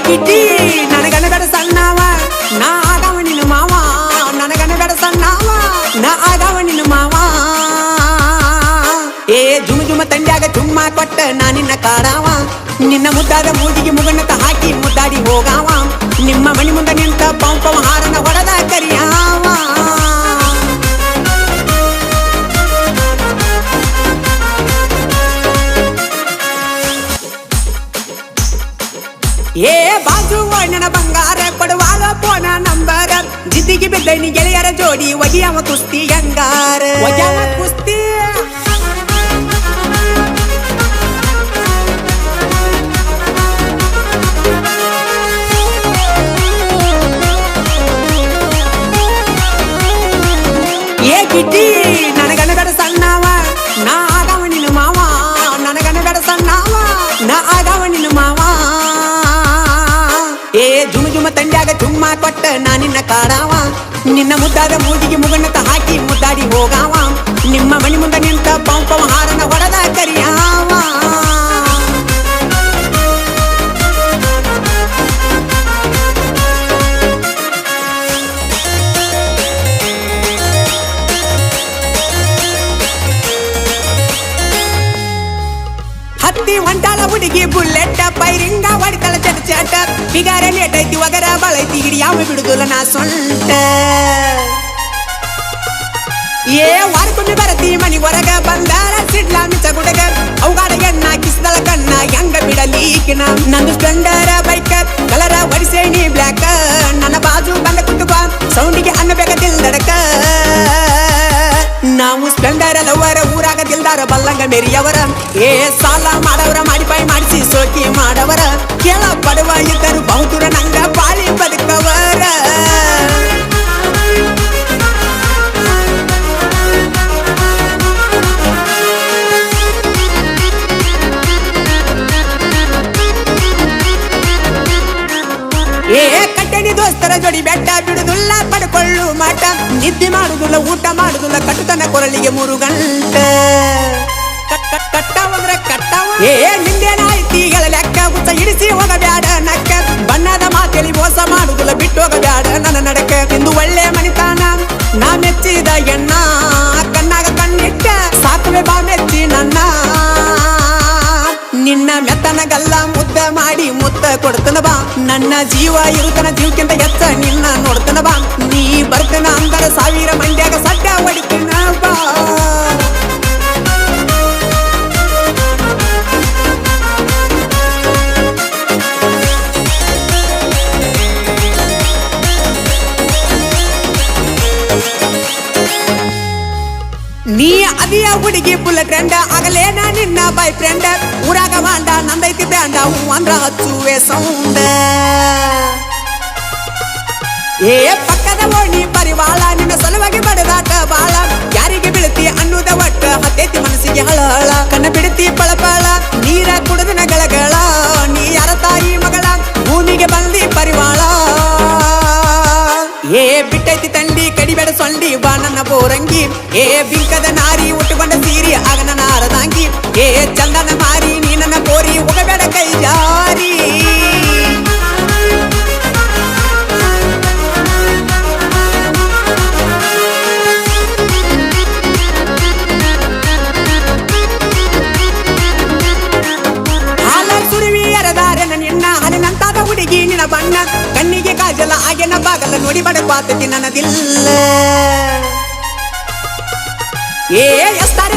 ಕಿಟಿ ನನಗನ ಬೇಡ ಸಣ್ಣವ ನಾ ಆಗವ ನಿನ್ನ ಮಾವ ನನಗನ ಬೇಡ ಸಣ್ಣವ ನಾ ಆಗವ ನಿನ್ನ ಮಾವ ಏ ಜುಮ ಜುಮ ತಂಡ್ಯಾಗ ಚುಮ್ಮ ಕೊಟ್ಟ ನಾ ನಿನ್ನ ಕಾಡವ ನಿನ್ನ ಮುದ್ದಾದ ಮೂಗಿಗೆ ಮುಗಣ್ಣತ ಹಾಕಿ ಮುದ್ದಾಡಿ ಹೋಗಾವ ನಿಮ್ಮ ಮಣಿ ಮುಂದೆ ನಿಂತ ಪಂಪವ ಹಾರನ ಹೊಡೆದ ಕರಿಯಾವ ಏ ಬಾಜು ನನ್ನ ಬಂಗಾರ ಕೊಡುವಾಲ ಪೋನ ನಂಬರ ಜಿದ್ದಿಗೆ ಬಿದ್ದನಿ ಗೆಳೆಯರ ಜೋಡಿ ಒಗಿಯವ ಕುಸ್ತಿ ಗಂಗಾರ ಒಗ್ಯಾವ ಕುಸ್ತಿ ಏ ಗಿಡ್ಡಿ ನನಗನ ಬೇಡ ಸಣ್ಣವ ನಾ ಆಗವ ನಿನ್ನ ಮಾವ ನನಗನ ಬೇಡ ಸಣ್ಣವ ನಾ ಆಗವ ನಿನ್ನ ಮಾವ ಏ ಜುಮ ಜುಮ ತಂಡ್ಯಾಗ ಚುಮ್ಮ ಕೊಟ್ಟ ನಾ ನಿನ್ನ ಕಾಡವ ನಿನ್ನ ಮುದ್ದಾದ ಮೂಗಿಗೆ ಮುಗಣ್ಣತ ಹಾಕಿ ಮುದ್ದಾಡಿ ಹೋಗಾವ ನಿಮ್ಮ ಮಣಿ ಮುಂದೆ ನಿಂತ ಪಂಪವ ಹಾರನ ಹೊಡೆದ ಕರಿಯಾವ ಹತ್ತಿ ಹೊಂಟಾಳ ಹುಡುಗಿ ಬುಲ್ಲೆಟ್ ಪೈರಿಂಗ ಹೊಡಿತಾಳ ಚಟ ಚಟ ಬಿಗಾರ ಲೇಟೈತಿ ಒಗರ ಬಳೈತಿ ಹಿಡಿಯಾವ ಬಿಡುದಿಲ್ಲ ನಾ ಸೊಂಟ ಏ ವಾರಕ್ಕೊಮ್ಮೆ ಬರತಿ ಮನಿ ಹೊರಗ ಬಂದಾರ ಸಿಡ್ಲ ಮಿಚ ಗುಡಗ ಅವುಗಾಡ ಎಣ್ಣ ಕಿಸ್ದಳ ಕಣ್ಣ ಹೆಂಗ ಬಿಡಲೀಕಿನ ನಂದು ಸ್ಪ್ಲೆಂಡರ ಬೈಕ್ ಕಲರ ಒಡಿಸೇನಿ ಬ್ಲ್ಯಾಕ್ ನನ್ನ ಬಾಜು ಬಂದ ಕುಟುಂಬ ಸೌಂಡಿಗೆ ಅನ್ನಬೇಕ ದಿಲ್ದಡಕ ನಾವು ಸ್ಪ್ಲೆಂಡರ್ ಲವರ ಊರಾಗ ದಿಲ್ದಾರ ಬಲ್ಲಂಗ ಮೇರಿಯವರ ಏ ಸಾಲ ಮಾಡವರ ಮಾಡಿಪಾಯಿ ಮಾಡಿಸಿ ಸೋಕಿ ಮಾಡವರ ಕೇಳ ಪಡುವ ಇದ್ದರು ಬಹುದೂರ ನಂಗ ಬಾಳಿ ಬದುಕವರ ಏ ಕಟ್ಟಣಿ ದೋಸ್ತರ ಜೋಡಿ ಬೆಟ್ಟ ಬಿಡುದಿಲ್ಲ ಪಡ್ಕೊಳ್ಳು ಮಾಟ ನಿದ್ದೆ ಮಾಡುದಿಲ್ಲ ಊಟ ಮಾಡುದಿಲ್ಲ ಕಟ್ಟುತನ ಕೊರಳಿಗೆ 3 ಗಂಟೆ ಕಟ್ಟವಂದ್ರ ಕಟ್ಟವ ಏ ನಿಂದೇನಾಯ್ತಿಗಳ ಲೆಕ್ಕ ಉತ್ತ ಹಿಡಿಸಿ ಹೋಗಬ್ಯಾಡ ನಕ್ಕ ಬಣ್ಣದ ಮಾತೇಳಿ ಮೋಸ ಮಾಡುದಿಲ್ಲ ಬಿಟ್ಟು ಹೋಗಬ್ಯಾಡ ನನ್ನ ನಡಕ ಎಂದು ಒಳ್ಳೆ ಮನಿತಾನ ನಾ ಮೆಚ್ಚಿದ ಎಣ್ಣ ಕಣ್ಣಾಗ ಕಣ್ಣಿಟ್ಟ ಸಾಕುವೆ ಬಾ ಮೆಚ್ಚಿ ನನ್ನ ನಿನ್ನ ಮೆತ್ತನಗಲ್ಲ ಮುದ್ದ ಮಾಡಿ ಮುತ್ತ ಕೊಡ್ತನ ಬಾ ನನ್ನ ಜೀವ ಇರುತನ ಜೀವಕ್ಕಿಂತ ಎತ್ತ ನಿನ್ನ ನೋಡ್ತನ ಬಾ ನೀ ಬರ್ತನ ಅಂದರ 1000 ಮಂಡ್ಯಾಗ ಸಡ್ಡ ಹೊಡಿತನ ಬಾ ನೀ ಅದಿಯ ಹುಡುಗಿ ಫುಲ್ ಟ್ರೆಂಡ್ ಆಗಲೇನ ನಿನ್ನ ಬಾಯ್ ಫ್ರೆಂಡ್ ಊರಾಗ ವಾಂಡ ನಂದೈತಿ ಬ್ಯಾಂಡ ಹೂ ಅಂದ್ರ ಹಚ್ಚುವೆ ಸೌಂಡ ಏ ಪಕ್ಕದ ಓಣಿ ಪರಿವಾಳ ನಿನ್ನ ಸಲುವಾಗಿ ಬಡದಾಟ ಬಾಳ ಯಾರಿಗೆ ಬೀಳ್ತಿ ಅನ್ನುದ ಒಟ್ಟ ಹತ್ತೈತಿ ಮನಸ್ಸಿಗೆ ಹಳಹಳ ಕಣ್ಣ ಬಿಡ್ತಿ ಪಳಪಳ ನೀರ ಕುಡಿದಿನ ಗಳಗಳ ನೀ ಯಾರ ತಾಯಿ ಮಗಳ ಭೂಮಿಗೆ ಬಂದಿ ಪರಿವಾಳ ಏ ಬಿಟ್ಟೈತಿ ತಂಡಿ ಕಡಿಬೇಡ ಸೊಂಡಿ ಬಾ ನನ್ನ ಬೋರಂಗಿ ಏ ಬಿಂಕದ ನಾರಿ ಉಟ್ಟುಕೊಂಡ ಸೀರಿ ಆಗ ನನ್ನ ಅರದಾಂಗಿ ಏ ಚಂದನ ಮಾರಿ ನೀ ನನ್ನ ಕೋರಿ ಹೋಗಬೇಡ ಕೈ ಜಾರಿ ಹಾಲ ಸುರುವಿ ಎರದಾರೆ ನಿನ್ನ ಹಲಿನಂತಾದ ಹುಡುಗಿ ನಿನ್ನ ಬಣ್ಣ ಕಣ್ಣಿಗೆ ಕಾಜಲ ಆಗೇನ ಬಾಗಲ ನೋಡಿ ಬಡಪಾತತಿ ನನ್ನದಿಲ್ಲ ಏ ಎಸ್ತಾರೆ